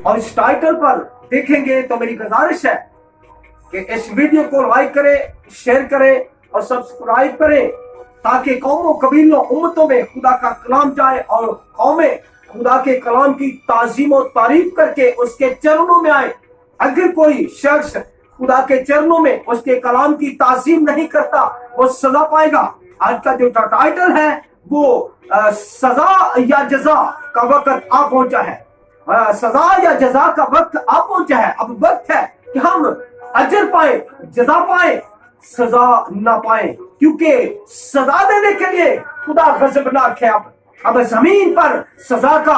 और इस टाइटल पर देखेंगे तो मेरी गुजारिश है कि इस वीडियो को लाइक करें, शेयर करें और सब्सक्राइब करें, ताकि कौमों, कबीलों, उम्मतों में खुदा का कलाम जाए और कौमें खुदा के कलाम की ताजीम और तारीफ करके उसके चरणों में आए। अगर कोई शख्स खुदा के चरणों में उसके कलाम की ताजीम नहीं करता, वो सजा पाएगा। आज का जो टाइटल है वो सजा या जजा का वक्त आ पहुंचा है। सजा या जजा का वक्त आ पहुंचा है। अब वक्त है कि हम अजर पाए, जजा पाए, सजा ना पाए, क्योंकि सजा देने के लिए खुदा गजबनाक है। अब जमीन पर सजा का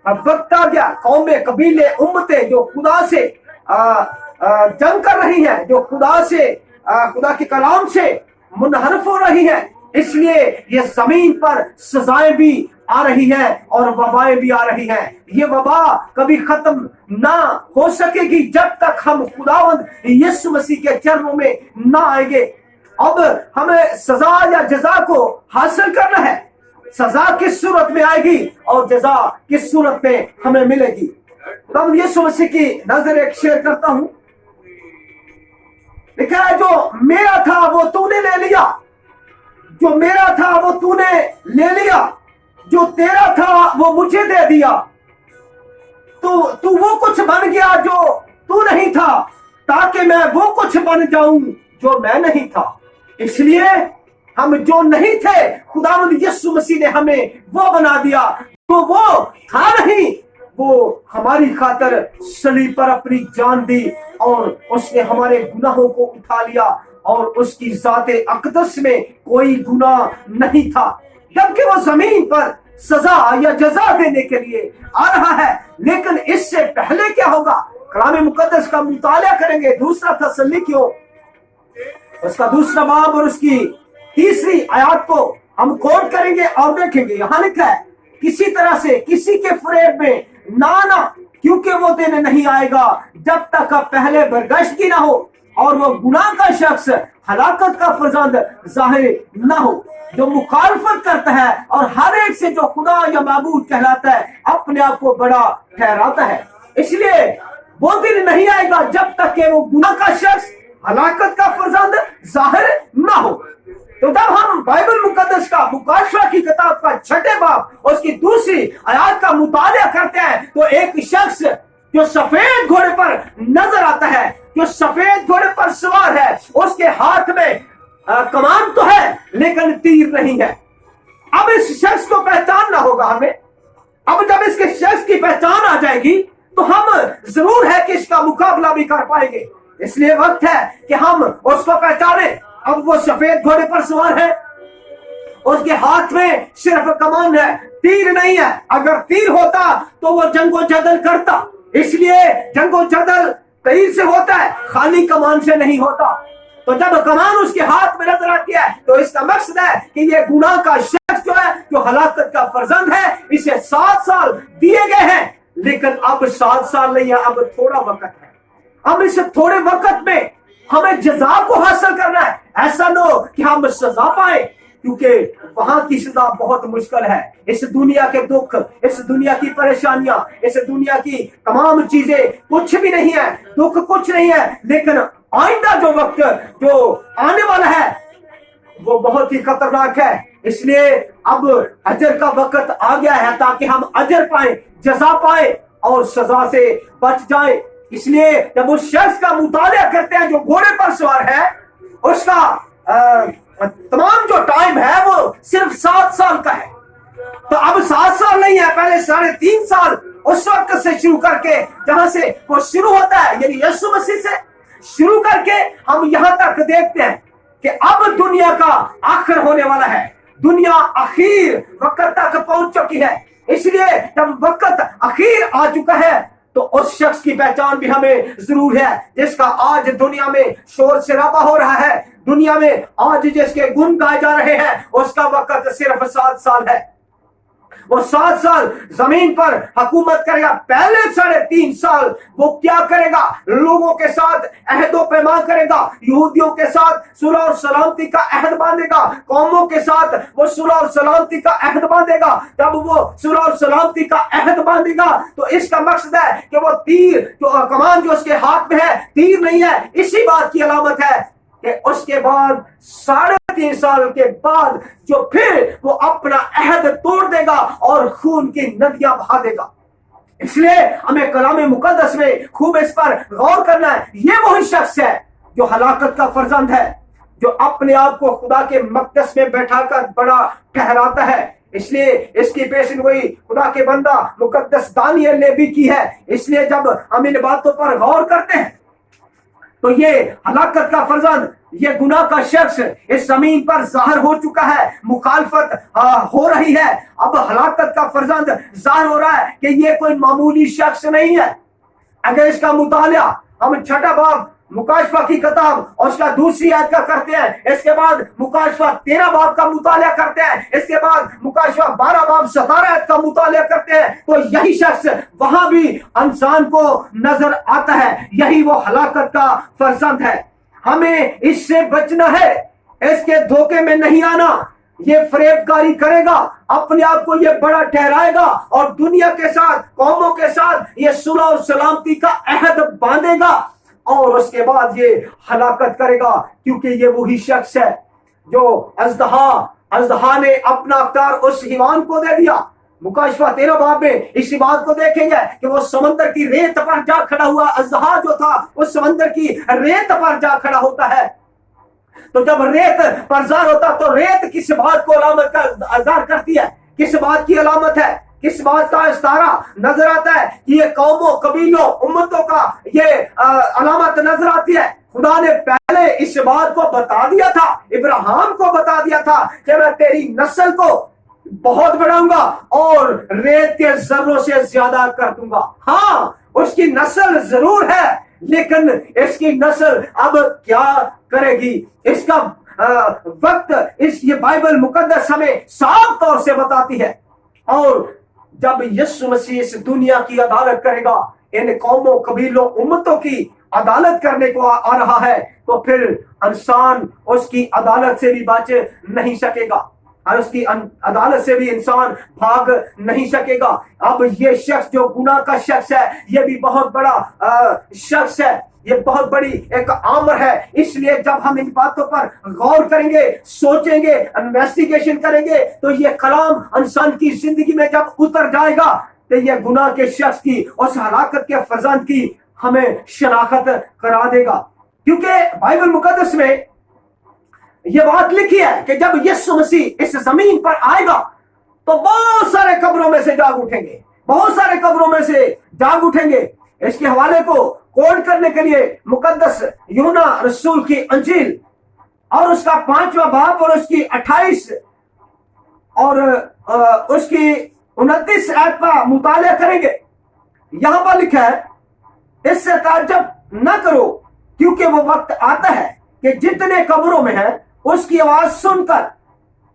अब वक्त आ गया। कौमें, कबीले, उम्मतें जो खुदा से जंग कर रही हैं, जो खुदा से खुदा के कलाम से मुनहरफ हो रही हैं, इसलिए ये जमीन पर सजाएं भी आ रही हैं और वबाएं भी आ रही हैं। ये वबा कभी खत्म ना हो सकेगी जब तक हम खुदावंद यीशु मसीह के चरणों में ना आएंगे। अब हमें सजा या जजा को हासिल करना है। सजा किस सूरत में आएगी और जजा किस सूरत में हमें मिलेगी। खुदावंद यीशु मसीह की नजर एक शेयर करता हूं। लिखा है, जो मेरा था वो तूने ले लिया, जो मेरा था वो तूने ले लिया, जो तेरा था वो मुझे दे दिया। तू वो कुछ बन गया जो तू नहीं था, ताकि मैं वो कुछ बन जाऊं जो मैं नहीं था। इसलिए हम जो नहीं थे, खुदावंद यीशु मसीह ने हमें वो बना दिया। तो वो था नहीं, वो हमारी खातर सलीब पर अपनी जान दी और उसने हमारे गुनाहों को उठा लिया और उसकी ज़ाते अक़दस में कोई गुनाह नहीं था। जबकि वो जमीन पर सजा या जजा देने के लिए आ रहा है। लेकिन इससे पहले क्या होगा, कलाम मुकद्दस का मुताला करेंगे। दूसरा थस्सलुनीकियों उसका दूसरा बाब और उसकी तीसरी आयत को हम कोट करेंगे और देखेंगे। यहाँ लिखा है, किसी तरह से किसी के फरेब में ना आना, क्योंकि वो दिन नहीं आएगा जब तक पहले बरगश्तगी ना हो और वो गुनाह का शख्स हलाकत का फरजंद जाहिर ना हो, जो मुखालफत करता है और हर एक से जो खुदा या माबूद कहलाता है अपने आप को बड़ा ठहराता है। इसलिए वो दिन नहीं आएगा जब तक कि वो गुनाह का शख्स हलाकत का फरजंद जाहिर ना हो। तो जब हम बाइबल मुकद्दस का मुकाशवा की किताब का 6ठे बाब उसकी दूसरी आयत का मुताला करते हैं, तो एक शख्स जो सफेद घोड़े पर नजर आता है, जो सफेद घोड़े पर सवार है, उसके हाथ में कमान तो है लेकिन तीर नहीं है। अब इस शख्स को पहचानना होगा हमें। अब जब इसके शख्स की पहचान आ जाएगी तो हम जरूर है कि इसका मुकाबला भी कर पाएंगे। इसलिए वक्त है कि हम उसको पहचाने। अब वो सफेद घोड़े पर सवार है, उसके हाथ में सिर्फ कमान है, तीर नहीं है। अगर तीर होता तो वो जंगो जदल करता। इसलिए जंगो जदल तीर से होता है, खाली कमान से नहीं होता। तो जब कमान उसके हाथ में नजर आती है तो इसका मकसद है कि ये गुनाह का शख्स जो है, जो हलाकत का फरजंद है, इसे 7 साल दिए गए हैं। लेकिन अब 7 साल नहीं है, अब थोड़ा वक्त है। अब इस थोड़े वक्त में हमें जजा को हासिल करना है। ऐसा न हो कि हम सजा पाए, क्योंकि वहां की सजा बहुत मुश्किल है। इस दुनिया के दुख, इस दुनिया की परेशानियां, इस दुनिया की तमाम चीजें कुछ भी नहीं है, दुख कुछ नहीं है। लेकिन आइंदा जो वक्त जो आने वाला है वो बहुत ही खतरनाक है। इसलिए अब अजर का वक्त आ गया है, ताकि हम अजर पाए, जजा पाए और सजा से बच जाए। इसलिए जब उस शख्स का मुताला करते हैं जो घोड़े पर सवार है, उसका तमाम जो टाइम है वो सिर्फ 7 साल का है। तो अब 7 साल नहीं है, पहले 3.5 साल उस वक्त से शुरू करके जहां से वो शुरू होता है, यानी यीशु मसीह से शुरू करके हम यहां तक देखते हैं कि अब दुनिया का आखिर होने वाला है। दुनिया आखिर वक्त तक पहुंच चुकी है। इसलिए जब वक्त आखिर आ चुका है तो उस शख्स की पहचान भी हमें जरूर है, जिसका आज दुनिया में शोर शराबा हो रहा है। दुनिया में आज जिसके गुण गाए जा रहे हैं, उसका वक्त सिर्फ 7 साल है। वो 7 साल जमीन पर हुकूमत करेगा। पहले 3.5 साल वो क्या करेगा? लोगों के साथ अहदो पैमान करेगा, यहूदियों के साथ सुलह और सलामती का अहद बांधेगा, कौमों के साथ वो सुलह और सलामती का अहद बांधेगा। तब वो सुलह और सलामती का अहद बांधेगा तो इसका मकसद है कि वो तीर जो कमान जो उसके हाथ में है, तीर नहीं है। इसी बात की अलामत है कि उसके बाद 3.5 साल के बाद जो फिर वो अपना अहद तोड़ देगा और खून की नदियां बहा देगा। इसलिए हमें कलाम मुकद्दस में खूब इस पर गौर करना है। ये वही शख्स है जो हलाकत का फर्जंद है, जो अपने आप को खुदा के मकदस में बैठाकर बड़ा ठहराता है। इसलिए इसकी पेशन गोई खुदा के बंदा मुकद्दस दानियल ने भी की है। इसलिए जब हम इन बातों पर गौर करते हैं तो ये हलाकत का फर्जंद, ये गुनाह का शख्स इस जमीन पर जाहिर हो चुका है, मुखालफत हो रही है। अब हलाकत का फर्जंद जाहिर हो रहा है कि ये कोई मामूली शख्स नहीं है। अगर इसका मुतालिया हम 6 बाब मुकाशफा की किताब और उसका दूसरी आयत का करते हैं, इसके बाद मुकाशफा 13 बाब का मुतालिया करते हैं, इसके बाद मुकाशफा 12 बाब 17 आयत का मुतालिया करते हैं, तो यही शख्स वहां भी इंसान को नजर आता है। यही वो हलाकत का फर्जंद है। हमें इससे बचना है, इसके धोखे में नहीं आना। ये फरेबकारी करेगा, अपने आप को ये बड़ा ठहराएगा और दुनिया के साथ, कौमों के साथ ये सुलह और सलामती का अहद बांधेगा और उसके बाद ये हलाकत करेगा। क्योंकि ये वही शख्स है जो अजदहा ने अपना अख्तियार उस हिवान को दे दिया। मुकाशफा 13 बाब में इसी बात को देखेंगे कि वो समंदर की रेत पर जा खड़ा हुआ अजदहा जो था, उस समंदर की रेत पर जा खड़ा होता है। तो जब रेत पर ज़ाहिर होता तो रेत किस बात को अलामत का ज़ाहिर करती है? किस बात की अलामत है? किस बात का इस्तारा नजर आता है कि ये कौमों, कबीलों, उम्मतों का ये अलामत नजर आती है। खुदा ने पहले इस बात को बता दिया था, इब्राहिम को बता दिया था कि मैं तेरी नस्ल को बहुत बढ़ाऊंगा और रेत के जर्रों से ज्यादा कर दूंगा। हाँ, उसकी नस्ल जरूर है, लेकिन इसकी नस्ल अब क्या करेगी? इसका वक्त ये बाइबल मुकद्दस हमें साफ तौर से बताती है। और जब यीशु मसीह इस दुनिया की अदालत करेगा, इन कौमों, कबीलों, उम्मतों की अदालत करने को आ रहा है, तो फिर इंसान उसकी अदालत से भी बच नहीं सकेगा और उसकी अदालत से भी इंसान भाग नहीं सकेगा। अब ये शख्स जो गुनाह का शख्स है, ये भी बहुत बड़ा शख्स है, ये बहुत बड़ी एक आमर है। इसलिए जब हम इन बातों पर गौर करेंगे, सोचेंगे, इन्वेस्टिगेशन करेंगे, तो ये कलाम इंसान की जिंदगी में जब उतर जाएगा तो ये गुनाह के शख्स की, उस हलाकत के फर्जंद की हमें शनाख्त करा देगा। क्योंकि बाइबल मुकद्दस में यह बात लिखी है कि जब यीशु मसीह इस जमीन पर आएगा तो बहुत सारे कब्रों में से जाग उठेंगे, बहुत सारे कब्रों में से जाग उठेंगे। इसके हवाले को कोड करने के लिए मुकद्दस यूहन्ना रसूल की अंजील और उसका 5वां बाब और उसकी 28 और उसकी 29 आयत का मुतालिया करेंगे। यहां पर लिखा है, इससे ताज्जुब न करो, क्योंकि वो वक्त आता है कि जितने कब्रों में हैं उसकी आवाज सुनकर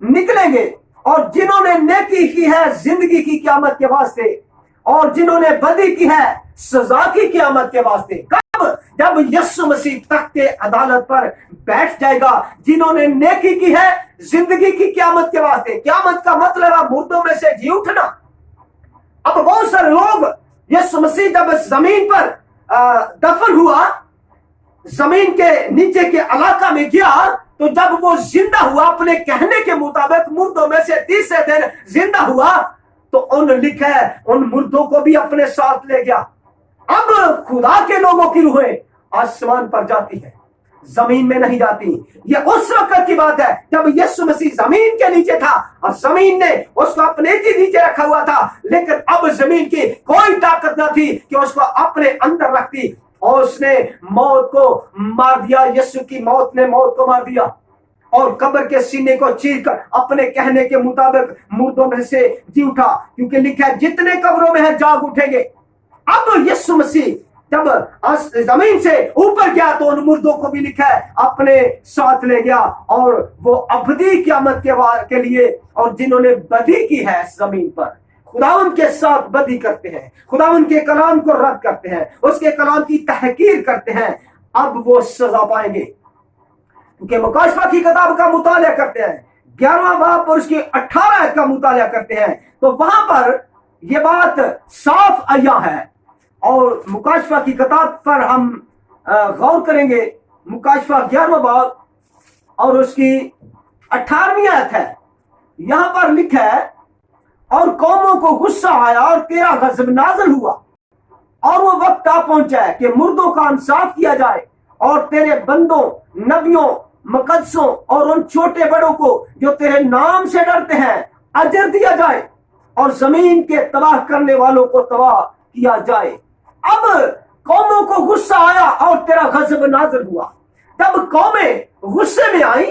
निकलेंगे, और जिन्होंने नेकी की है जिंदगी की क़यामत के वास्ते, और जिन्होंने बदी की है सजा की क़यामत के वास्ते। कब? जब यीशु मसीह तख्ते अदालत पर बैठ जाएगा। जिन्होंने नेकी की है जिंदगी की क़यामत के वास्ते। क़यामत का मतलब है मुर्दों में से जी उठना। अब बहुत सारे लोग, यीशु मसीह जब इस जमीन पर दफन हुआ, जमीन के नीचे के इलाका में गया, तो जब वो जिंदा हुआ, अपने कहने के मुताबिक मुर्दों में से तीसरे दिन जिंदा हुआ, तो उन लिखा है उन मुर्दों को भी अपने साथ ले गया। अब खुदा के लोगों की रूहें आसमान पर जाती है, जमीन में नहीं जाती। ये उस वक्त की बात है जब यीशु मसीह जमीन के नीचे था और जमीन ने उसको अपने ही नीचे रखा हुआ था, लेकिन अब जमीन की कोई ताकत न थी कि उसको अपने अंदर रखती, और उसने मौत को मार दिया। यीशु की मौत ने मौत को मार दिया और कब्र के सीने को चीरकर अपने कहने के मुताबिक मुर्दों में से जी उठा, क्योंकि लिखा है जितने कब्रों में है जाग उठेंगे। अब यीशु मसीह जब जमीन से ऊपर गया तो उन मुर्दों को भी लिखा है अपने साथ ले गया, और वो अबदी क़यामत के लिए, और जिन्होंने बदी की है जमीन पर, खुदावन के साथ बदी करते हैं, खुदावन के कलाम को रद्द करते हैं, उसके कलाम की तहकीर करते हैं, अब वो सजा पाएंगे। क्योंकि मुकाशफा की किताब का मुताला करते हैं, 11वां बाब और उसकी 18 आयत का मुताला करते हैं, तो वहां पर यह बात साफ आया है। और मुकाशफा की किताब पर हम गौर करेंगे। मुकाशफा 11वां बाब और उसकी 18वीं आयत है, यहां पर लिखा है, और कौमों को गुस्सा आया और तेरा गज़ब नाज़िल हुआ, और वो वक्त आ पहुंचा है कि मुर्दों का इंसाफ किया जाए और तेरे बंदों, नबियों, मुकद्दसों और उन छोटे बड़ों को जो तेरे नाम से डरते हैं अजर दिया जाए, और जमीन के तबाह करने वालों को तबाह किया जाए। अब कौमों को गुस्सा आया और तेरा गज़ब नाज़िल हुआ। तब कौमें गुस्से में आई,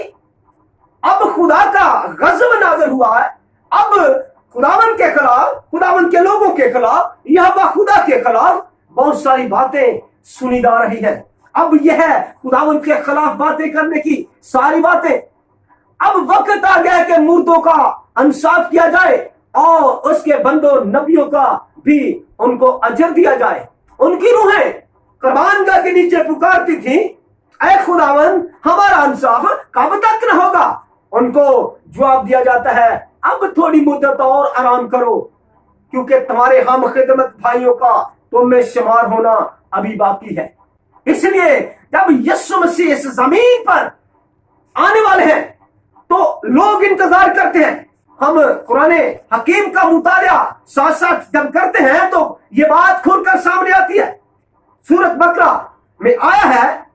अब खुदा का गज़ब नाज़िल हुआ है। अब खुदावन के खिलाफ, खुदावन के लोगों के खिलाफ, यहोवा खुदा के खिलाफ बहुत सारी बातें सुनी जा रही है। अब यह खुदावन के खिलाफ बातें करने की सारी बातें, अब वक्त आ गया है कि मुर्दों का इंसाफ किया जाए और उसके बंदों, नबियों का भी उनको अजर दिया जाए। उनकी रूहें कुर्बानगाह के नीचे पुकारती थी, ऐ खुदावन हमारा इंसाफ कब तक न होगा। उनको जवाब दिया जाता है, अब थोड़ी मुद्दत और आराम करो, क्योंकि तुम्हारे हम खिदमत भाइयों का तुम में शुमार होना अभी बाकी है। इसलिए जब यीशु मसीह इस जमीन पर आने वाले हैं तो लोग इंतजार करते हैं। हम कुरान हकीम का मुताला साथ साथ जब करते हैं तो ये बात खुलकर सामने आती है। सूरत बकरा में आया है,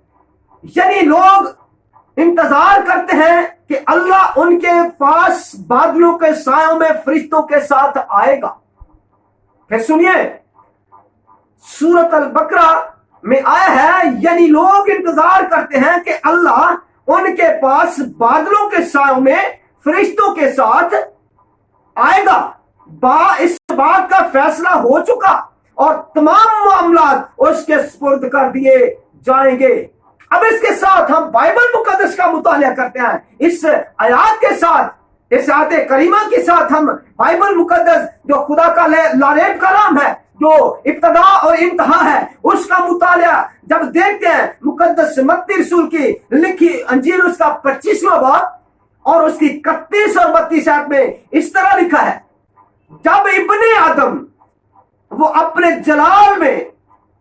यानी लोग इंतजार करते हैं कि अल्लाह उनके पास बादलों के सायों में फरिश्तों के साथ आएगा। फिर सुनिए, सूरत अल बकरा में आया है, यानी लोग इंतजार करते हैं कि अल्लाह उनके पास बादलों के सायों में फरिश्तों के साथ आएगा। इस बात का फैसला हो चुका और तमाम मामलात उसके सुपुर्द कर दिए जाएंगे। अब इसके साथ हम बाइबल मुकद्दस का मुताला करते हैं। इस आयात के साथ, इस आयत करीमा के साथ हम बाइबल मुकद्दस जो खुदा का लारेब कलाम है, जो इब्तदा और इंतहा है, उसका मुताला जब देखते हैं, मुकद्दस मत्ती रसूल की लिखी अंजील उसका 25वां बाब और उसकी 31 और 32 आयत में इस तरह लिखा है, जब इब्ने आदम वो अपने जलाल में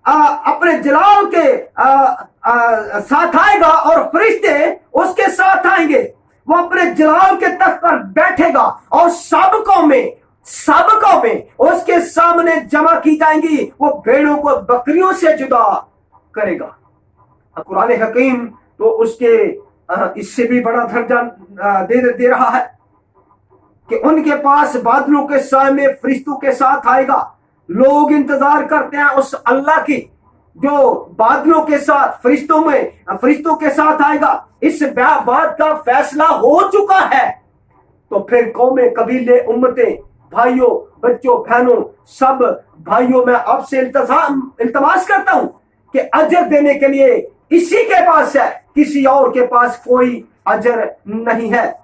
अपने जलाल के साथ आएगा और फरिश्ते उसके साथ आएंगे, वो अपने जलाल के तख्त पर बैठेगा और सब कौमें उसके सामने जमा की जाएंगी। वो भेड़ों को बकरियों से जुदा करेगा। कुरान हकीम तो उसके इससे भी बड़ा दर्जा दे रहा है कि उनके पास बादलों के साए में फरिश्तों के साथ आएगा। लोग इंतजार करते हैं उस अल्लाह की जो बादलों के साथ फरिश्तों के साथ आएगा। इस बात का फैसला हो चुका है। तो फिर कौमें, कबीले, उम्मतें, भाइयों, बच्चों, बहनों, सब भाइयों, मैं आपसे इल्तमास करता हूं कि अजर देने के लिए इसी के पास है, किसी और के पास कोई अजर नहीं है।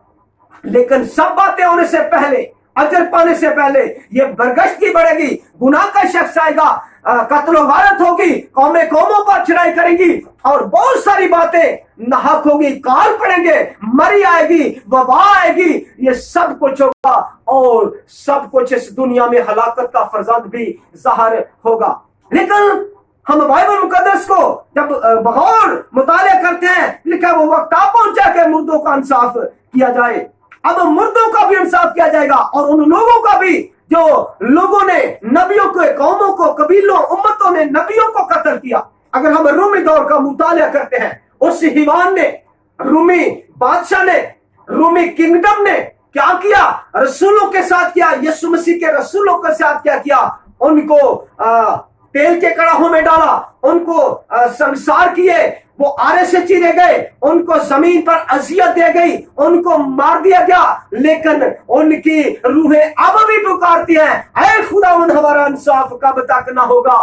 लेकिन सब बातें होने से पहले, अजर पाने से पहले ये बरगश्ती बढ़ेगी, गुनाह का शख्स आएगा, कत्ल वारत होगी, कौमें कौमों पर चढ़ाई करेंगी और बहुत सारी बातें नाहक होगी, काल पड़ेंगे, मरी आएगी, वबा आएगी, ये सब कुछ होगा और सब कुछ इस दुनिया में हलाकत का फरजंद भी ज़ाहिर होगा। लेकिन हम बाइबल मुकद्दस को जब बगौर मुताला करते हैं, लिखा वो वक्त आ पहुंचा कि मुर्दों का इंसाफ किया जाए। अब मुर्दों का भी इंसाफ किया जाएगा और उन लोगों का भी जो लोगों ने नबियों को, कौमों को, कबीलों, उम्मतों ने नबियों को कत्ल किया। अगर हम रूमी दौर का मुताला करते हैं, उस हिवान ने, रूमी बादशाह ने, रूमी किंगडम ने क्या किया? रसूलों के साथ किया, यीशु मसीह के रसूलों के साथ क्या किया? उनको तेल के कड़ाहों में डाला, उनको संसार किए, वो आरे से चीरे गए, उनको जमीन पर अजियत दे गई, उनको मार दिया गया। लेकिन उनकी रूहें अब भी पुकारती हैं, ऐ खुदावंद हमारा इंसाफ कब तक ना होगा।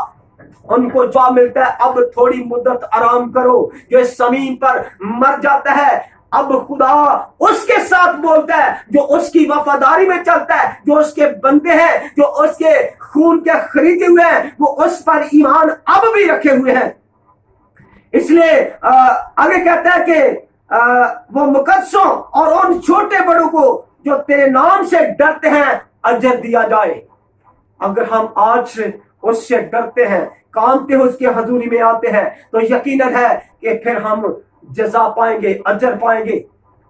उनको जवाब मिलता है, अब थोड़ी मुद्दत आराम करो। जो इस जमीन पर मर जाता है अब खुदा उसके साथ बोलता है जो उसकी वफादारी में चलता है, जो उसके बंदे हैं, जो उसके खून के खरीदे हुए हैं, वो उस पर ईमान अब भी रखे हुए हैं। इसलिए आगे कहता है कि वो मुकद्दसों और उन छोटे बड़ों को जो तेरे नाम से डरते हैं अजर दिया जाए। अगर हम आज उससे डरते हैं, कामते उसके हजूरी में आते हैं, तो यकीनन है कि फिर हम जजा पाएंगे, अजर पाएंगे,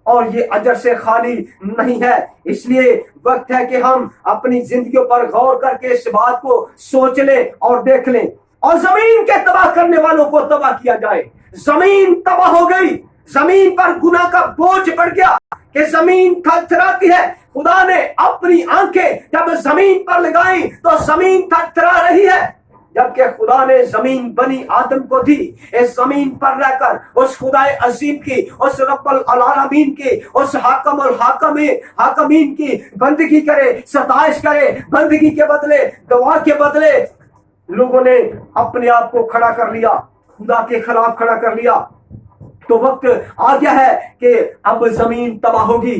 और ये अजर से खाली नहीं है। इसलिए वक्त है कि हम अपनी जिंदगियों पर गौर करके इस बात को सोच लें और देख लें, और जमीन के तबाह करने वालों को तबाह किया जाए। जमीन तबाह हो गई, जमीन पर गुनाह का बोझ बढ़ गया कि जमीन थरथराती है। खुदा ने अपनी आंखें जब जमीन पर लगाई तो जमीन थरथरा रही है, जबकि खुदा ने जमीन बनी आदम को दी। इस जमीन पर रहकर उस खुदाए अजीम की, उस रब्बुल आलमीन की, उस हाकमुल हाकमीन की बंदगी करे, सताइश करे। बंदगी के बदले, दुआ के बदले लोगों ने अपने आप को खड़ा कर लिया, खुदा के खिलाफ खड़ा कर लिया। तो वक्त आ गया है कि अब जमीन तबाह होगी।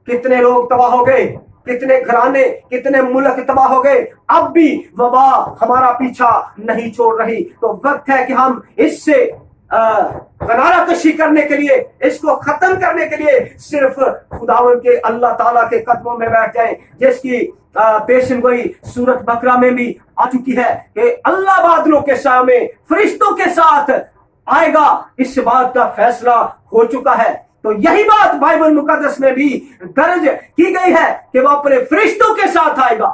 कितने लोग तबाह हो गए, कितने घराने, कितने मुल्क तबाह हो गए, अब भी वबा हमारा पीछा नहीं छोड़ रही। तो वक्त है कि हम इससे किनारा कशी करने के लिए, इसको खत्म करने के लिए सिर्फ खुदावन के, अल्लाह ताला के कदमों में बैठ जाएं, जिसकी पेशन गोई सूरत बकरा में भी आ चुकी है कि अल्लाह बादलों के साथ में फरिश्तों के साथ आएगा। इस बात का फैसला हो चुका है। तो यही बात बाइबल मुकद्दस में भी दर्ज की गई है कि वो अपने फरिश्तों के साथ आएगा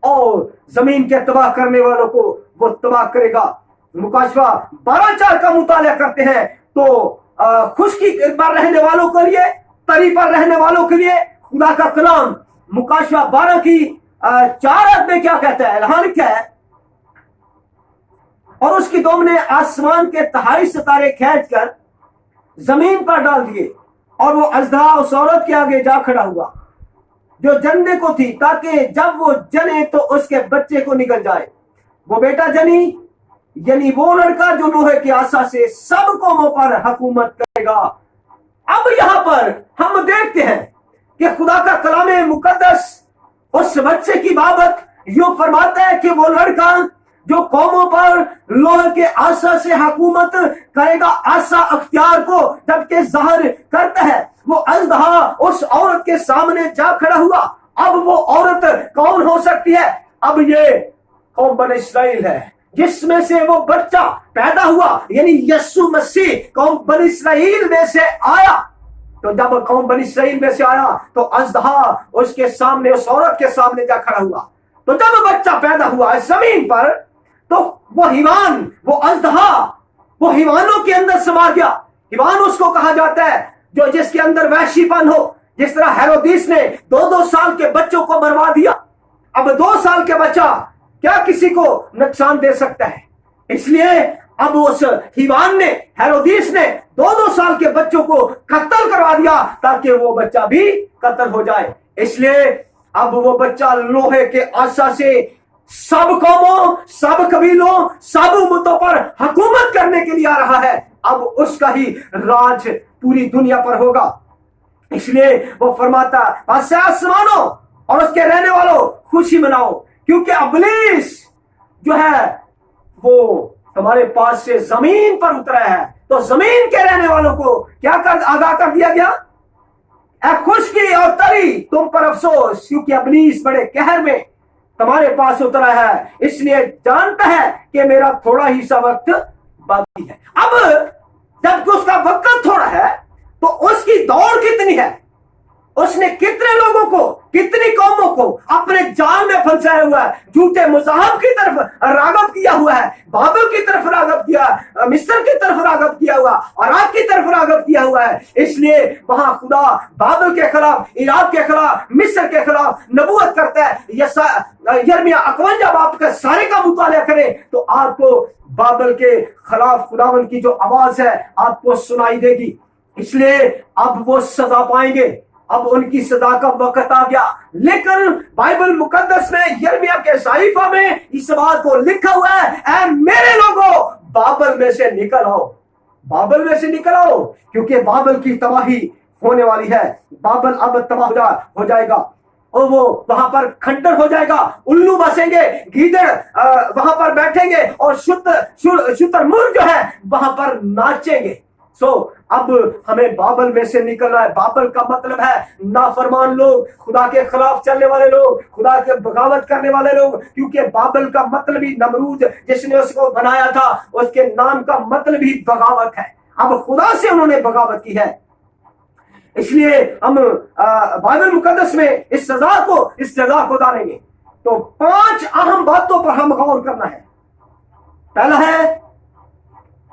और जमीन के तबाह करने वालों को वो तबाह करेगा। मुकाशवा 12:4 का मुताला करते हैं तो खुशकी पर रहने वालों के लिए, तरी पर रहने वालों के लिए खुदा का कलाम मुकाशवा 12 की 4 में क्या कहता है? यहाँ लिखा है, और उसकी दुम ने आसमान के 23 सितारे खींचकर जमीन पर डाल दिए, और वो अजदा उस औरत के आगे जा खड़ा हुआ जो जनने को थी, ताकि जब वो जने तो उसके बच्चे को निकल जाए। वो बेटा जनी यानी वो लड़का जो लोहे की आशा से सब कौमों पर हुकूमत करेगा। अब यहां पर हम देखते हैं कि खुदा का कलाम मुकद्दस उस बच्चे की बाबत यूं फरमाता है कि वो लड़का जो कौमों पर लोहे के आशा से हुकूमत करेगा, आशा अख्तियार को जबकि जाहिर करता है। वो अजदहा उस औरत के सामने जा खड़ा हुआ। अब वो औरत कौन हो सकती है? अब ये कौम बन इस्राइल है, जिसमें से वो बच्चा पैदा हुआ, यानी यीशु मसीह कौम बन इस्राइल में से आया। तो जब कौम बन इस्राइल में से आया तो अजदहा उसके सामने, उस औरत के सामने जा खड़ा हुआ। तो जब बच्चा पैदा हुआ इस जमीन पर, तो वो हिवान, वो अजदहा, वो हिवानों के अंदर समा गया। हिवान उसको कहा जाता है जो जिसके अंदर वहशीपन हो। जिस तरह हेरोदिस ने 2-2 साल के बच्चों को मरवा दिया। अब 2 साल के बच्चा क्या किसी को नुकसान दे सकता है? इसलिए अब उस हिवान ने, हेरोदिस ने 2-2 साल के बच्चों को कत्ल करवा दिया ताकि वो बच्चा भी कत्ल हो जाए। इसलिए अब वो बच्चा लोहे के आशा से सब कौमों, सब कबीलों, सब उम्मतों पर हुकूमत करने के लिए आ रहा है। अब उसका ही राज पूरी दुनिया पर होगा। इसलिए वो फरमाता, आसमानों और उसके रहने वालों खुशी मनाओ, क्योंकि इब्लीस जो है वो तुम्हारे पास से जमीन पर उतरा है। तो जमीन के रहने वालों को क्या कर आगाह कर दिया गया? खुशकी और तरी तुम पर अफसोस, क्योंकि इब्लीस बड़े कहर में तुम्हारे पास उतरा है, इसलिए जानता है कि मेरा थोड़ा ही सा वक्त बाकी है। अब जब उसका वक्त थोड़ा है तो उसकी दौड़ कितनी है? उसने कितने लोगों को, कितनी कौमों को अपने जाल में फंसाया हुआ है, झूठे मज़हब की तरफ रागब किया हुआ है, बाबल की तरफ रागब किया, मिस्र की तरफ रागब किया हुआ, इराक की तरफ रागब किया हुआ है। इसलिए वहां खुदा बाबल के खिलाफ, इराक के खिलाफ, मिस्र के खिलाफ नबूवत करता है। यिर्मयाह 51 बाब का सारे का मुताला करें तो आपको बाबल के खिलाफ खुदावन की जो आवाज है आपको सुनाई देगी। इसलिए अब वो सजा पाएंगे, अब उनकी सजा का वक्त आ गया। लेकिन बाइबल मुकद्दस में यिर्मयाह के सहीफा में इस बात को लिखा हुआ है, ऐ मेरे लोगों बाबल में से निकल आओ। बाबल में से निकल आओ, क्योंकि बाबल की तबाही होने वाली है। बाबल अब तबाह हो जाएगा और वो वहां पर खंडर हो जाएगा, उल्लू बसेंगे, गीदड़ वहां पर बैठेंगे और शुतुरमुर्ग जो है वहां पर नाचेंगे। अब हमें बाबल में से निकलना है। बाबल का मतलब है नाफरमान लोग, खुदा के खिलाफ चलने वाले लोग, खुदा के बगावत करने वाले लोग, क्योंकि बाबल का मतलब ही नमरूद जिसने उसको बनाया था उसके नाम का मतलब ही बगावत है। अब खुदा से उन्होंने बगावत की है, इसलिए हम बाइबल मुकद्दस में इस सजा को जानेंगे। तो 5 अहम बातों पर हम गौर करना है। पहला है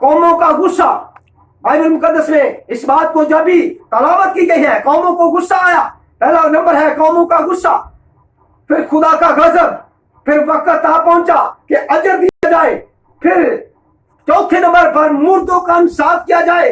कौमों का गुस्सा। बाइबल मुकद्दस में इस बात को जब भी तलावत की गई है, कौमों को गुस्सा आया। पहला नंबर है कौमों का गुस्सा, फिर खुदा का गजब, फिर वक्त आ पहुंचा कि अजर दिया जाए, फिर चौथे नंबर पर मुर्दों का इंसाफ किया जाए,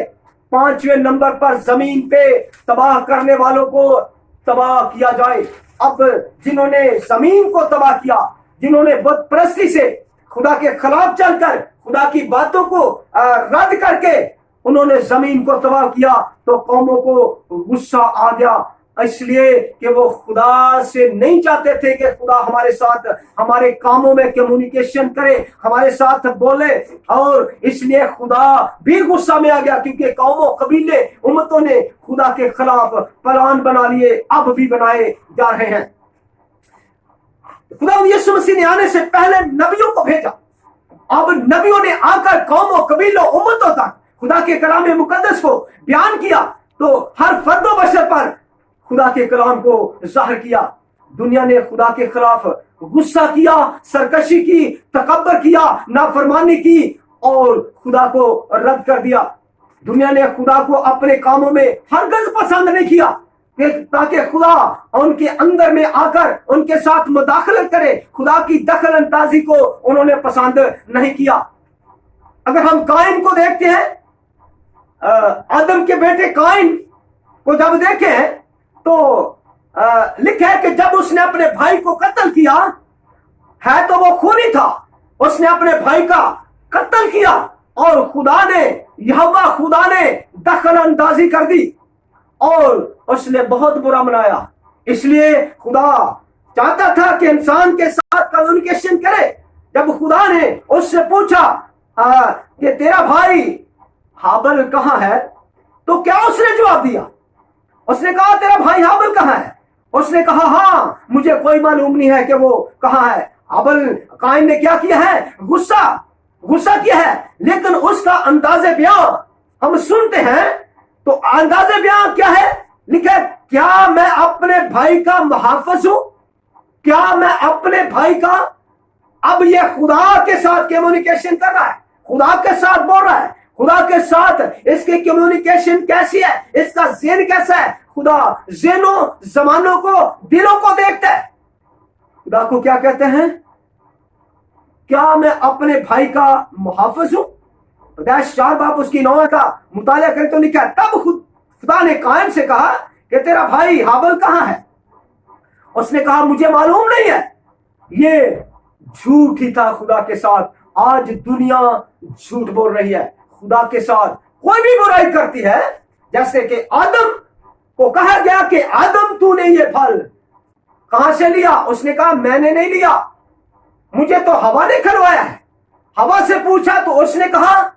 5वें नंबर पर जमीन पे तबाह करने वालों को तबाह किया जाए। अब जिन्होंने जमीन को तबाह किया, जिन्होंने बुत परस्ती से खुदा के खिलाफ चलकर खुदा की बातों को रद्द करके उन्होंने जमीन को तबाह किया, तो कौमों को गुस्सा आ गया, इसलिए कि वो खुदा से नहीं चाहते थे कि खुदा हमारे साथ हमारे कामों में कम्युनिकेशन करे, हमारे साथ बोले, और इसलिए खुदा भी गुस्सा में आ गया, क्योंकि कौमों, कबीले, उम्मतों ने खुदा के खिलाफ प्लान बना लिए, अब भी बनाए जा रहे हैं। खुदा यीशु मसीह ने आने से पहले नबियों को भेजा। अब नबियों ने आकर कौमों, कबीलों, उम्मतों तक खुदा के कलाम मुकद्दस को बयान किया, तो हर फर्द व बशर पर खुदा के कलाम को जाहिर किया। दुनिया ने खुदा के खिलाफ गुस्सा किया, सरकशी की, तकब्बर किया, नाफरमानी की और खुदा को रद्द कर दिया। दुनिया ने खुदा को अपने कामों में हरगिज़ पसंद नहीं किया, ताकि खुदा उनके अंदर में आकर उनके साथ मुदाखलत करे। खुदा की दखल अंदाजी को उन्होंने पसंद नहीं किया। अगर हम काइन को देखते हैं, आदम के बेटे काइन को जब देखें तो लिखा है कि जब उसने अपने भाई को कत्ल किया, है तो वो खूनी था, उसने अपने भाई का कत्ल किया और यहोवा खुदा ने दखल अंदाजी कर दी और उसने बहुत बुरा मनाया। इसलिए खुदा चाहता था कि इंसान के साथ कम्युनिकेशन करे। जब खुदा ने उससे पूछा कि तेरा भाई हाबिल कहाँ है, तो क्या उसने जवाब दिया? उसने कहा तेरा भाई हाबिल कहाँ है? उसने कहा हाँ, मुझे कोई मालूम नहीं है कि वो कहाँ है। हाबिल, काइन ने क्या किया है? गुस्सा किया है, लेकिन उसका अंदाज़े बयां हम सुनते हैं तो अंदाज़े बयां क्या है? लिखा, क्या मैं अपने भाई का मुहाफिज हूं? क्या मैं अपने भाई का, अब ये खुदा के साथ कम्युनिकेशन कर रहा है, खुदा के साथ बोल रहा है, खुदा के साथ इसकी कम्युनिकेशन कैसी है, इसका ज़हन कैसा है? खुदा ज़हनों, ज़मानों को, दिलों को देखता है। खुदा को क्या कहते हैं? क्या मैं अपने भाई का मुहाफिज हूं? पैदाइश 4 बाब उसकी 9 का मुताला करें तो लिखा, तब खुदा ने काइन से कहा कि तेरा भाई हाबिल कहाँ है? उसने कहा मुझे मालूम नहीं है। ये झूठ ही था खुदा के साथ। आज दुनिया झूठ बोल रही है खुदा के साथ, कोई भी बुराई करती है। जैसे कि आदम को कहा गया कि आदम तूने ये फल कहां से लिया? उसने कहा मैंने नहीं लिया, मुझे तो हवा ने खिलवाया है। हवा से पूछा तो उसने कहा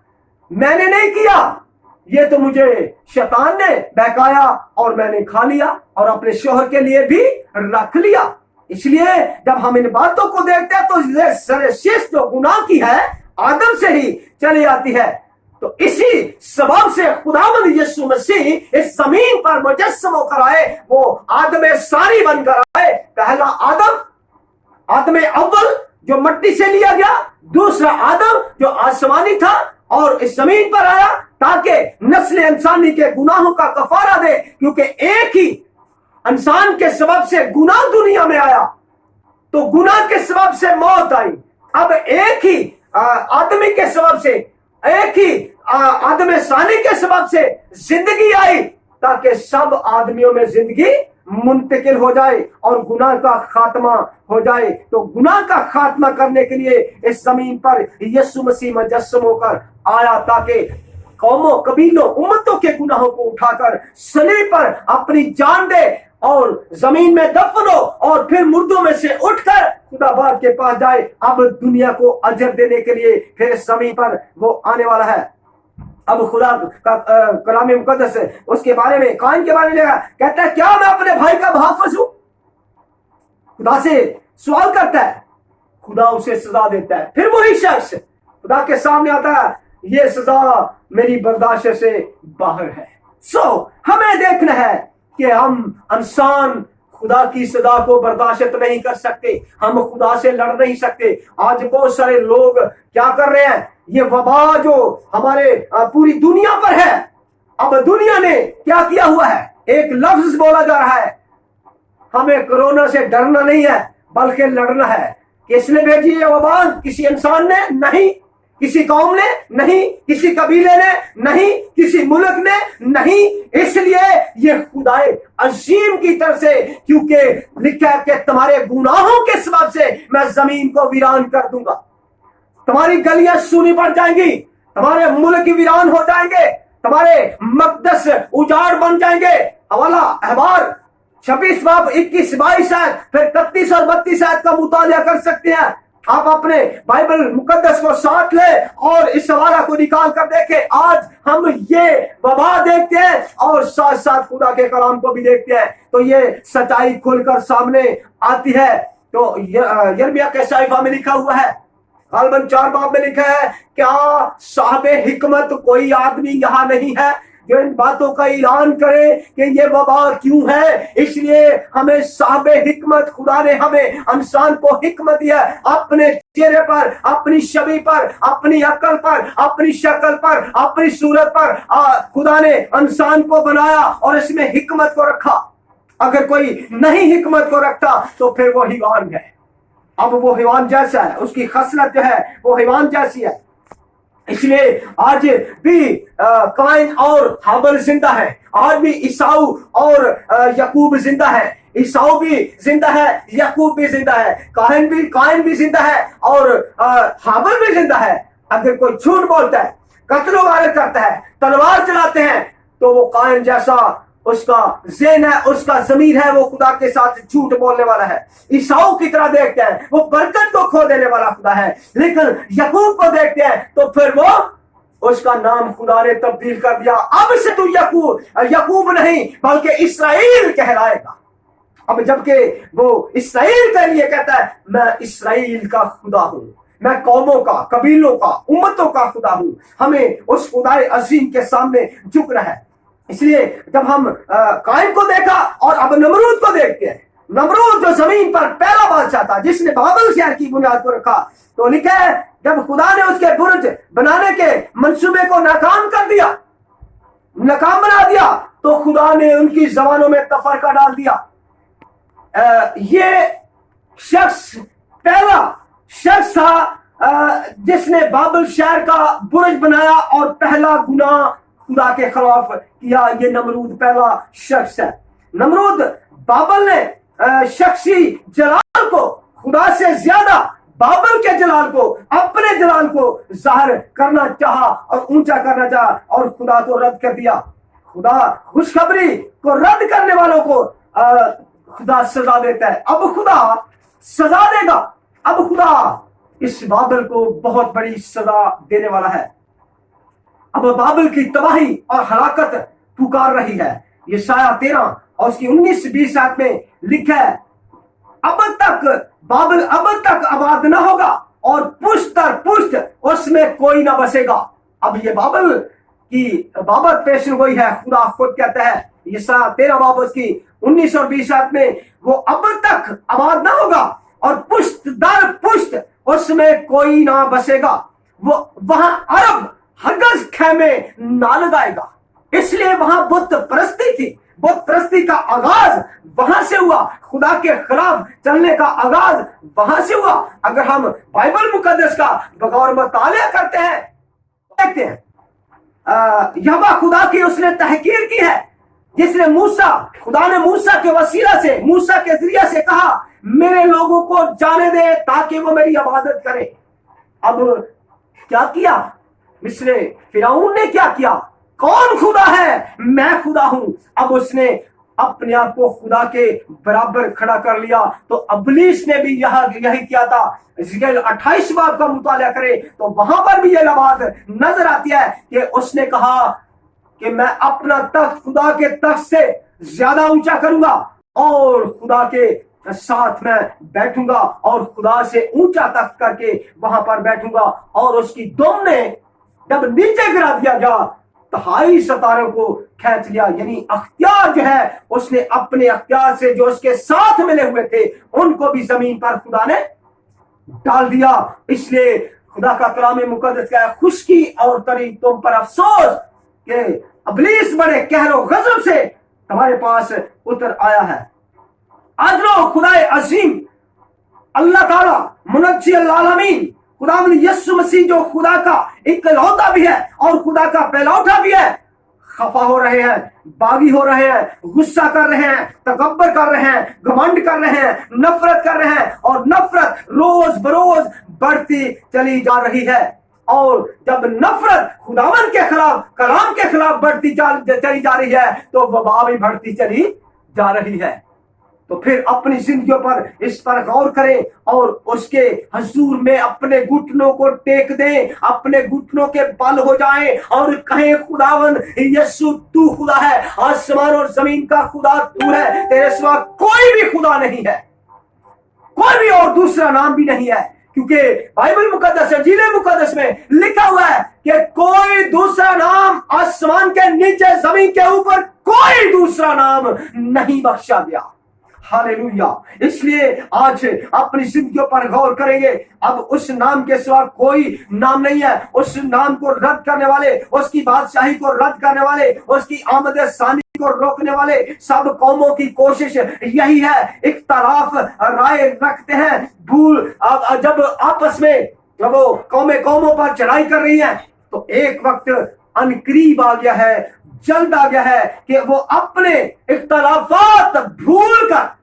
मैंने नहीं किया, ये तो मुझे शैतान ने बहकाया और मैंने खा लिया और अपने शोहर के लिए भी रख लिया। इसलिए जब हम इन बातों को देखते हैं तो सर्वश्रेष्ठ जो गुनाह की है आदम से ही चली आती है। तो इसी सबब से खुदावंद यीशु मसीह इस जमीन पर मुजस्सम होकर आए, वो आदम सारी बनकर आए। पहला आदम अव्वल जो मिट्टी से लिया गया, दूसरा आदम जो आसमानी था और इस जमीन पर आया ताकि नस्ल इंसानी के गुनाहों का कफारा दे, क्योंकि एक ही इंसान के सबब से गुनाह दुनिया में आया, तो गुनाह के सबब से मौत आई। अब एक ही आदमी के सबब से, एक ही आदम सानी के सबब से जिंदगी आई, ताकि सब आदमियों में जिंदगी मुंतकिल हो जाए और गुनाह का खात्मा हो जाए। तो गुनाह का खात्मा करने के लिए इस जमीन पर यीशु मसीह मुजस्सम होकर आया, ताकि कौमों, कबीलों, उम्मतों के गुनाहों को उठाकर सलीब पर अपनी जान दे और जमीन में दफन हो और फिर मुर्दों में से उठकर खुदा बाप के पास जाए। अब दुनिया को अजर देने के लिए फिर जमीन पर वो आने वाला है। अब खुदा का कलाम मुकद्दस उसके बारे में, काइन के बारे में लिखा, कहता है क्या मैं अपने भाई का मुहाफिज हूं? खुदा से सवाल करता है, खुदा उसे सजा देता है। फिर वही शख्स खुदा के सामने आता है, ये सजा मेरी बर्दाश्त से बाहर है। हमें देखना है कि हम इंसान खुदा की सजा को बर्दाश्त नहीं कर सकते, हम खुदा से लड़ नहीं सकते। आज बहुत सारे लोग क्या कर रहे हैं, ये वबा जो हमारे पूरी दुनिया पर है, अब दुनिया ने क्या किया हुआ है, एक लफ्ज बोला जा रहा है, हमें कोरोना से डरना नहीं है बल्कि लड़ना है। किसने भेजी है वबा? किसी इंसान ने नहीं, किसी कौम ने नहीं, किसी कबीले ने नहीं, किसी मुल्क ने नहीं। इसलिए ये खुदाए अजीम की तरफ से, क्योंकि लिखा है कि तुम्हारे गुनाहों के सबब से मैं जमीन को वीरान कर दूंगा, तुम्हारी गलियां सूनी पड़ जाएंगी, तुम्हारे मुल्क वीरान हो जाएंगे, तुम्हारे मकदस उजाड़ बन जाएंगे। हवाला अहबार 26 बाब 21 22 आयत, फिर 31 और 32 आयत का मुताला कर सकते हैं। आप अपने बाइबल मुकद्दस को साथ ले और इस हवाला को निकाल कर देखें। आज हम ये वबा देखते हैं और साथ साथ खुदा के कलाम को भी देखते हैं, तो ये सच्चाई खुलकर सामने आती है। तो यिर्मयाह के साहिफा में लिखा हुआ है, गालबन 4 बाब में लिखा है, क्या साहबे हिकमत कोई आदमी यहाँ नहीं है जो इन बातों का ऐलान करे कि ये वबा क्यों है? इसलिए हमें साहबे हिकमत, खुदा ने हमें इंसान को हिकमत दिया, अपने चेहरे पर, अपनी छवि पर, अपनी अक्ल पर, अपनी शक्ल पर, अपनी सूरत पर खुदा ने इंसान को बनाया और इसमें हिकमत को रखा। अगर कोई नहीं हिकमत को रखता तो फिर वो हैवान है। अब वो हैवान जैसा है, उसकी खसलत जो है वो हैवान जैसी है। इसलिए आज भी काइन और हाबिल जिंदा है, आज भी ईसाऊ और याकूब जिंदा है। ईसाऊ भी जिंदा है, याकूब भी जिंदा है, काइन भी जिंदा है और हाबिल भी जिंदा है। अगर कोई झूठ बोलता है, कत्ल वारत करता है, तलवार चलाते हैं, तो वो काइन जैसा उसका ज़हन है, उसका ज़मीर है, वो खुदा के साथ झूठ बोलने वाला है। ईसाऊ की तरह देखते हैं, वो बरकत को खो देने वाला खुदा है। लेकिन याकूब को देखते हैं तो फिर वो, उसका नाम खुदा ने तब्दील कर दिया। अब से तू याकूब नहीं बल्कि इस्राएल कहलाएगा। अब जबकि वो इस्राएल के लिए कहता है, मैं इस्राएल का खुदा हूं, मैं कौमों का, कबीलों का, उम्मतों का खुदा हूं। हमें उस खुदाए अजीम के सामने झुकना है। इसलिए जब हम काइन को देखा और अब नमरूद को देखते हैं, नमरूद जो जमीन पर पहला बादशाह था जिसने बाबल शहर की बुनियाद को रखा, तो लिखा है जब खुदा ने उसके बुर्ज बनाने के मंसूबे को नाकाम कर दिया, नाकाम बना दिया, तो खुदा ने उनकी जबानों में तफरका डाल दिया। ये शख्स पहला शख्स था जिसने बाबल शहर का बुर्ज बनाया और पहला गुनाह खुदा के खिलाफ किया। ये नमरूद पहला शख्स है। नमरूद बाबल ने शख्सी जलाल को, खुदा से ज्यादा बाबल के जलाल को, अपने जलाल को जाहिर करना चाहा और ऊंचा करना चाहा और खुदा को रद्द कर दिया। खुदा खुशखबरी को रद्द करने वालों को खुदा सजा देता है। अब खुदा सजा देगा। अब खुदा इस बाबल को बहुत बड़ी सजा देने वाला है। अब बाबल की तबाही और हलाकत पुकार रही है। यशायाह 13 और उसकी 19-20 आयत में लिखा है, अब तक बाबल अब तक आबाद न होगा और पुश्त दर पुश्त उसमें कोई ना बसेगा। अब ये बाबल की बाबत पेशन गोई है। खुदा खुद कहता है यशायाह 13 बाब उसकी 19 और 20 आयत में, वो अब तक आबाद न होगा और पुश्त दर पुश्त उसमें कोई ना बसेगा। वो वहां अरब हरगज खेमे ना लगाएगा। इसलिए वहां बुत परस्ती थी। बुत परस्ती का आगाज वहां से हुआ। खुदा के खिलाफ चलने का आगाज वहां से हुआ। अगर हम बाइबल मुकद्दस का बगौर मुताला करते हैं, देखते हैं यहोवा खुदा की उसने तहकीर की है, जिसने खुदा ने मूसा के वसीला से, मूसा के जरिया से कहा, मेरे लोगों को जाने दे ताकि वो मेरी इबादत करें। अब क्या किया? मिस्र फिरौन ने क्या किया, कौन खुदा है, मैं खुदा हूं। अब उसने अपने आप को खुदा के बराबर खड़ा कर लिया। तो अबलीस ने भी यही किया था। 28 बाब का मुताला करें तो वहां पर भी यह बात नजर आती है कि उसने कहा कि मैं अपना तख्त खुदा के तख्त से ज्यादा ऊंचा करूंगा और खुदा के साथ में बैठूंगा और खुदा से ऊंचा तख्त करके वहां पर बैठूंगा। और उसकी दुम ने जब नीचे गिरा दिया गया, तहाई सितारों को खींच लिया। यानी अख्तियार जो है उसने अपने अख्तियार से जो उसके साथ मिले हुए थे उनको भी जमीन पर खुदा ने डाल दिया। इसलिए खुदा का कलाम मुकद्दस का खुशकी और तरी तुम पर अफसोस कि अबलीस बड़े कहरो गजब से तुम्हारे पास उतर आया है। आज लो खुदाए अजीम अल्लाह ताला मुनज्जी अल-आलमीन खुदावंद यीशु मसीह जो खुदा का इकलौता भी है और खुदा का पहलौठा भी है, खफा हो रहे हैं, बागी हो रहे हैं, गुस्सा कर रहे हैं, तकब्बर कर रहे हैं, घमंड कर रहे हैं, नफरत कर रहे हैं और नफरत रोज बरोज बढ़ती चली जा रही है। और जब नफरत खुदावंद के खिलाफ, कलाम के खिलाफ बढ़ती चली जा रही है तो वबा भी बढ़ती चली जा रही है। तो फिर अपनी जिंदगियों पर इस पर गौर करें और उसके हजूर में अपने घुटनों को टेक दें, अपने घुटनों के बल हो जाएं और कहें खुदावन यीशु तू खुदा है, आसमान और जमीन का खुदा तू है, तेरे सिवा कोई भी खुदा नहीं है, कोई भी और दूसरा नाम भी नहीं है। क्योंकि बाइबल मुकद्दस इंजील मुकद्दस में लिखा हुआ है कि कोई दूसरा नाम आसमान के नीचे जमीन के ऊपर कोई दूसरा नाम नहीं बख्शा गया। हालेलुया। इसलिए आज अपनी जिंदगियों पर गौर करेंगे। अब उस नाम के सिवा कोई नाम नहीं है। उस नाम को रद्द करने वाले, उसकी बादशाही को रद्द करने वाले, उसकी आमद सानी को रोकने वाले सब कौमों की कोशिश यही है। इख्तलाफ राय रखते हैं, भूल जब आपस में जब वो कौमों पर चढ़ाई कर रही है तो एक वक्त अनकरीब आ गया है, जल्द आ गया है कि वो अपने इख्तलाफात भूल कर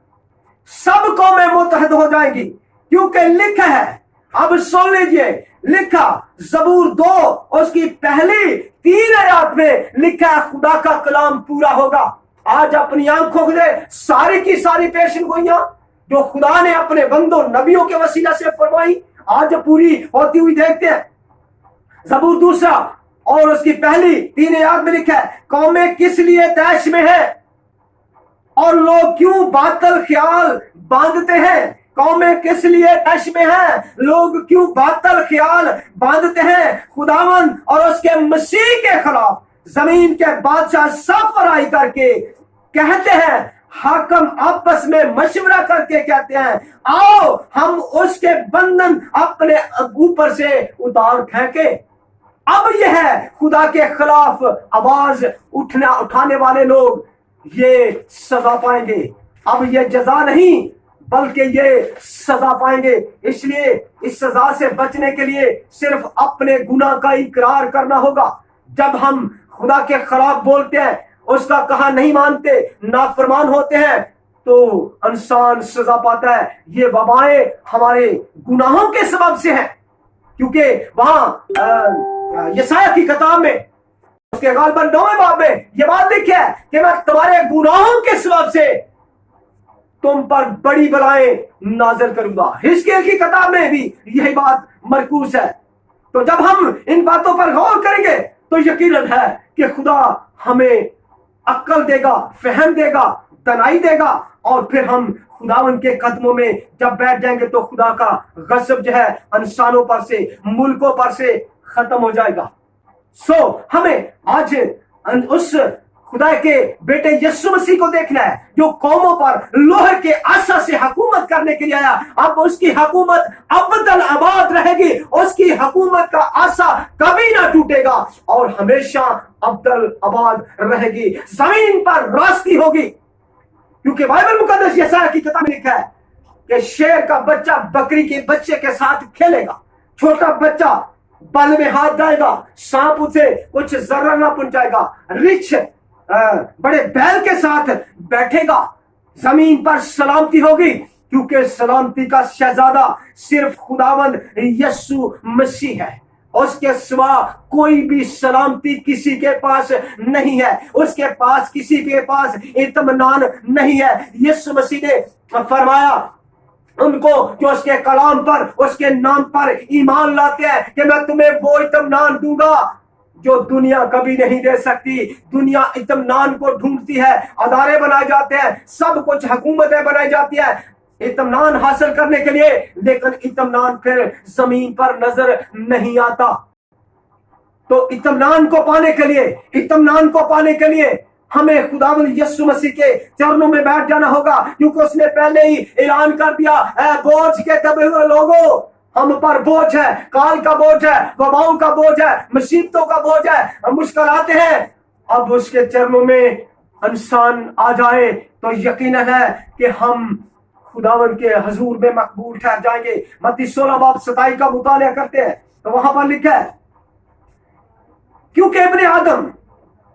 सब कौमें मुत्तहद हो जाएंगी। क्योंकि लिखा है, अब सुन लीजिए, लिखा जबूर 2 उसकी पहली 3 आयत में लिखा है खुदा का कलाम पूरा होगा। आज अपनी आंखों से सारी की सारी पेशन गोइयां जो खुदा ने अपने बंदों नबियों के वसीला से फरमाई आज पूरी होती हुई देखते हैं। जबूर 2 और उसकी पहली 3 आयत में लिखा है, कौमें किस लिए तैश में है और लोग क्यों बातल ख्याल बांधते हैं। कौमें किस लिए तैश में है, लोग क्यों बातल ख्याल बांधते हैं। खुदावन और उसके मसीह के खिलाफ जमीन के बादशाह सफराई करके कहते हैं, हाकम आपस में मशवरा करके कहते हैं, आओ हम उसके बंधन अपने ऊपर से उतार फेंके। अब यह है खुदा के खिलाफ आवाज उठाने वाले लोग ये सजा पाएंगे। अब ये जजा नहीं बल्कि ये सजा पाएंगे। इसलिए इस सजा से बचने के लिए सिर्फ अपने गुनाह का इकरार करना होगा। जब हम खुदा के खिलाफ बोलते हैं, उसका कहा नहीं मानते, नाफरमान होते हैं तो इंसान सजा पाता है। ये वबाएं हमारे गुनाहों के सबब से हैं। क्योंकि वहां यसाया की किताब में उसके गालबन 9वें बाब में यह बात लिखी है कि मैं तुम्हारे गुनाहों के सबब से तुम पर बड़ी बलाएं नाज़िल करूंगा। हिजकिय्याह की किताब में भी यही बात मरकूस है। तो जब हम इन बातों पर गौर करेंगे तो यकीनन है कि खुदा हमें अक्ल देगा, फहम देगा, तनाई देगा और फिर हम खुदावन के कदमों में जब बैठ जाएंगे तो खुदा का गजब जो है इंसानों पर से, मुल्कों पर से खत्म हो जाएगा। हमें आज उस खुदा के बेटे यीशु मसीह को देखना है जो कौमों पर लोहे के आशा से हुकूमत करने के लिए आया। अब उसकी हुकूमत अबदल आबाद रहेगी, उसकी हुकूमत का आशा कभी ना टूटेगा और हमेशा अबदल आबाद रहेगी। जमीन पर रास्ती होगी। क्योंकि बाइबल मुकद्दस यसाया की किताब में लिखा है कि शेर का बच्चा बकरी के बच्चे के साथ खेलेगा, छोटा बच्चा बल में हाथ डालेगा, सांप उसे कुछ जर्रा ना पहुंचाएगा, रिछ बड़े बैल के साथ बैठेगा, जमीन पर सलामती होगी। क्योंकि सलामती का शहजादा सिर्फ खुदावंद यीशु मसीह है। اس کے سوا کوئی بھی سلامتی کسی کے پاس نہیں ہے، اس کے پاس کسی کے پاس اطمینان نہیں ہے۔ یسوع مسیح نے فرمایا ان کو جو اس کے کلام پر، اس کے نام پر ایمان لاتے ہیں کہ میں تمہیں وہ اطمینان دوں گا جو دنیا کبھی نہیں دے سکتی۔ دنیا اطمینان کو ڈھونڈتی ہے، ادارے بنائے جاتے ہیں، سب کچھ حکومتیں بنائی جاتی ہیں اطمینان حاصل کرنے کے لیے، لیکن اطمینان پھر زمین پر نظر نہیں آتا۔ تو اطمینان کو پانے کے لیے ہمیں خداوند یسوع مسیح کے چرنوں میں بیٹھ جانا ہوگا، کیونکہ اس نے پہلے ہی اعلان کر دیا، اے بوجھ کے دبے ہوئے لوگوں، ہم پر بوجھ ہے، کال کا بوجھ ہے، وباؤں کا بوجھ ہے، مصیبتوں کا بوجھ ہے، مشکلات ہیں۔ اب اس کے چرنوں میں انسان آ جائے تو یقین ہے کہ ہم خداوند کے حضور میں مقبول ٹھہر جائیں گے۔ متی 16 باب 27 کا مطالعہ کرتے ہیں تو وہاں پر لکھا ہے، کیونکہ ابن آدم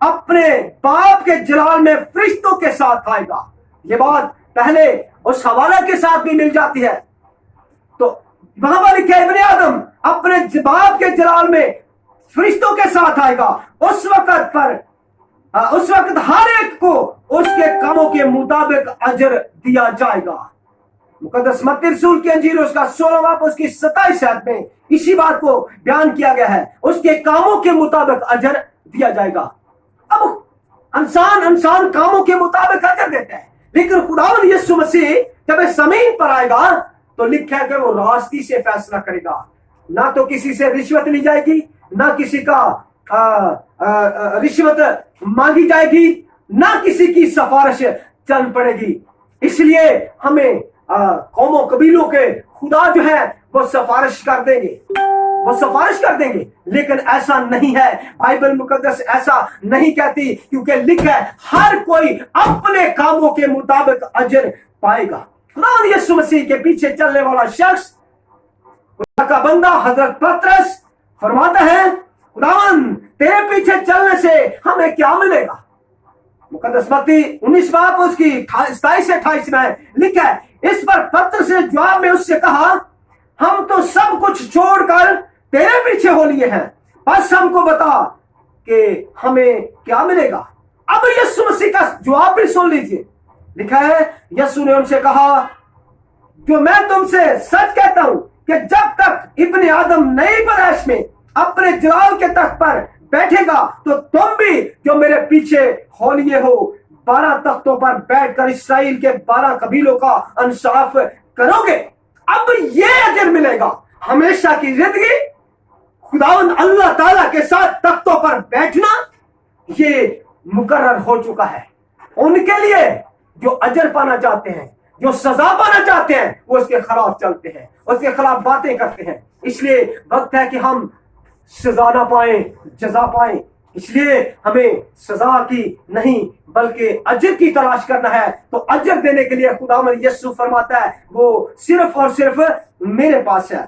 اپنے باپ کے جلال میں فرشتوں کے ساتھ آئے گا۔ یہ بات پہلے اس حوالہ کے ساتھ بھی مل جاتی ہے، تو وہاں پر لکھا ہے ابن آدم اپنے باپ کے جلال میں فرشتوں کے ساتھ آئے گا، اس وقت ہر ایک کو اس کے کاموں کے مطابق اجر دیا جائے گا۔ مقدس متی رسول کی انجیل اس کا 16 باب اس کی 27 آیت میں اسی بات کو بیان کیا گیا ہے، اس کے کاموں کے مطابق اجر دیا جائے گا۔ اب انسان کاموں کے مطابق اجر دیتا ہے، لیکن خداوند یسوع مسیح جب اس زمین پر آئے گا تو لکھا ہے کہ وہ راستی سے فیصلہ کرے گا، نہ تو کسی سے رشوت لی جائے گی، نہ کسی کا رشوت مانگی جائے گی، نہ کسی کی سفارش چل پڑے گی۔ اس لیے ہمیں قوموں قبیلوں کے خدا جو ہے وہ سفارش کر دیں گے، لیکن ایسا نہیں ہے، بائبل مقدس ایسا نہیں کہتی، کیونکہ لکھا ہے ہر کوئی اپنے کاموں کے مطابق اجر پائے گا۔ خدا یسوع مسیح کے پیچھے چلنے والا شخص، خدا کا بندہ حضرت پطرس فرماتا ہے، خداوند تیرے پیچھے چلنے سے ہمیں کیا ملے گا؟ مقدس متی 19 باب اس کی 27 سے 28 میں لکھا ہے، اس پر پطرس نے جواب میں اس سے کہا، ہم تو سب کچھ چھوڑ کر تیرے پیچھے ہو لیے ہیں، بس ہم کو بتا کہ ہمیں کیا ملے گا۔ اب یسوع مسیح کا جواب بھی سن لیجئے، لکھا ہے یسوع نے ان سے کہا، جو میں تم سے سچ کہتا ہوں کہ جب تک ابن آدم نئی پیدائش میں اپنے جلال کے تخت پر بیٹھے گا تو تم بھی جو میرے پیچھے ہو لیے ہو 12 تختوں پر بیٹھ کر اسرائیل کے 12 قبیلوں کا انصاف کرو گے۔ اب یہ اجر ملے گا، ہمیشہ کی زندگی خداوند اللہ تعالیٰ کے ساتھ تختوں پر بیٹھنا، یہ مقرر ہو چکا ہے۔ ان کے لیے جو اجر پانا چاہتے ہیں، جو سزا پانا چاہتے ہیں، وہ اس کے خلاف چلتے ہیں، اس کے خلاف باتیں کرتے ہیں۔ اس لیے وقت ہے کہ ہم سزا نہ پائیں، جزا پائیں۔ اس لیے ہمیں سزا کی نہیں بلکہ اجر کی تلاش کرنا ہے۔ تو اجر دینے کے لیے خداوند یسوع فرماتا ہے وہ صرف اور صرف میرے پاس ہے۔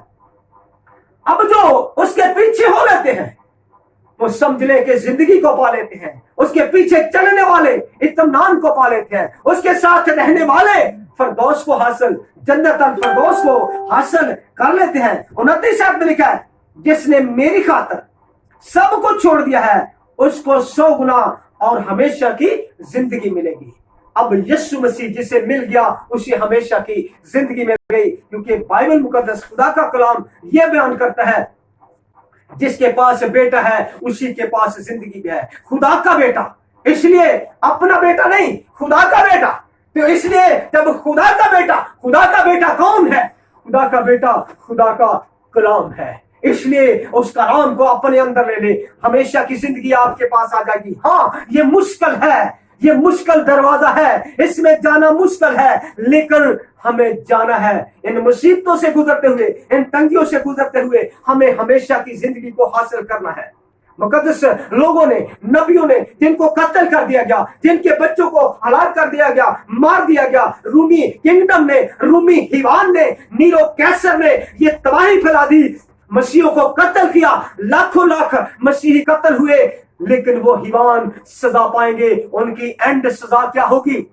اب جو اس کے پیچھے ہو لیتے ہیں وہ سمجھ لے کہ زندگی کو پا لیتے ہیں، اس کے پیچھے چلنے والے اطمینان کو پا لیتے ہیں، اس کے ساتھ رہنے والے فردوس کو حاصل، جنت الفردوس کو حاصل کر لیتے ہیں۔ 29 آیت میں لکھا ہے، جس نے میری خاطر سب کچھ چھوڑ دیا ہے اس کو 100 گنا اور ہمیشہ کی زندگی ملے گی۔ اب یسوع مسیح جسے مل گیا اسے ہمیشہ کی زندگی مل گئی، کیونکہ بائبل مقدس خدا کا کلام یہ بیان کرتا ہے، جس کے پاس بیٹا ہے اسی کے پاس زندگی بھی ہے۔ خدا کا بیٹا، اس لیے اپنا بیٹا نہیں، خدا کا بیٹا۔ تو اس لیے جب خدا کا بیٹا کون ہے؟ خدا کا بیٹا خدا کا کلام ہے۔ اس لیے اس کلام کو اپنے اندر لے لے، ہمیشہ کی زندگی آپ کے پاس آ جائے گی۔ ہاں یہ مشکل ہے، یہ مشکل دروازہ ہے، اس میں جانا مشکل ہے، لیکن ہمیں جانا ہے۔ ان مصیبتوں سے گزرتے ہوئے، ان تنگیوں سے گزرتے ہوئے ہمیں ہمیشہ کی زندگی کو حاصل کرنا ہے۔ مقدس لوگوں نے، نبیوں نے، جن کو قتل کر دیا گیا، جن کے بچوں کو ہلاک کر دیا گیا، مار دیا گیا، رومی کنگڈم نے، رومی ہیوان نے، نیرو کیسر نے یہ تباہی پھیلا دی، مسیحوں کو قتل کیا، لاکھوں لاکھ مسیحی قتل ہوئے، لیکن وہ ہیوان سزا پائیں گے۔ ان کی اینڈ سزا کیا ہوگی؟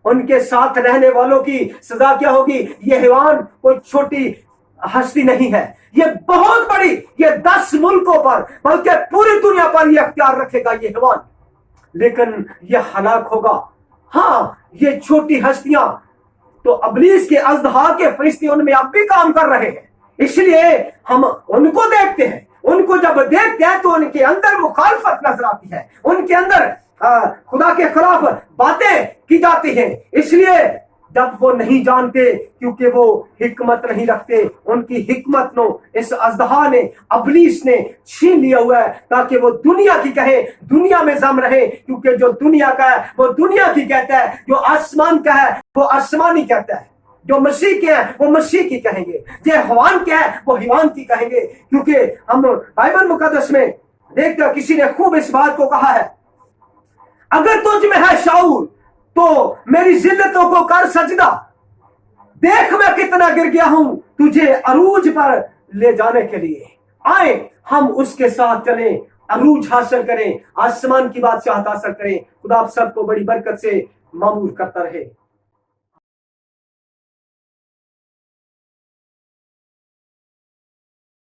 ان کے ساتھ رہنے والوں کی سزا کیا ہوگی؟ یہ ہیوان کوئی چھوٹی हस्ती नहीं है, ये बहुत बड़ी, ये 10 मुल्कों पर बल्कि पूरी दुनिया पर ये अख्तियार रखेगा ये हैवान, लेकिन ये हलाक होगा। हाँ, ये छोटी हस्तियां तो इब्लीस के अज़दहा के फरिश्ते उनमें अब भी काम कर रहे हैं, इसलिए हम उनको देखते हैं। उनको जब देखते हैं तो उनके अंदर मुखालफत नजर आती है, उनके अंदर खुदा के खिलाफ बातें की जाती हैं, इसलिए जब वो नहीं जानते क्योंकि वो हिकमत नहीं रखते, उनकी हिकमत नो इस अज़दहा ने, इब्लीस ने छीन लिया हुआ है ताकि वो दुनिया की कहे, दुनिया में जम रहे, क्योंकि जो दुनिया का है वो दुनिया की कहता है, जो आसमान का है वो आसमानी कहता है, जो मसीह के हैं वो मसीह की कहेंगे, जो हवान के हैं वो हिवान की कहेंगे। क्योंकि हम बाइबल मुकद्दस में देखते हैं किसी ने खूब इस बात को कहा है, अगर तुझ में है शाऊल तो मेरी जिल्लतों को कर सजदा, देख मैं कितना गिर गया हूं तुझे अरूज पर ले जाने के लिए। आए हम उसके साथ चलें, अरूज हासिल करें, आसमान की बादशाहत हासिल करें। खुदा आप सबको बड़ी बरकत से मामूर करता रहे।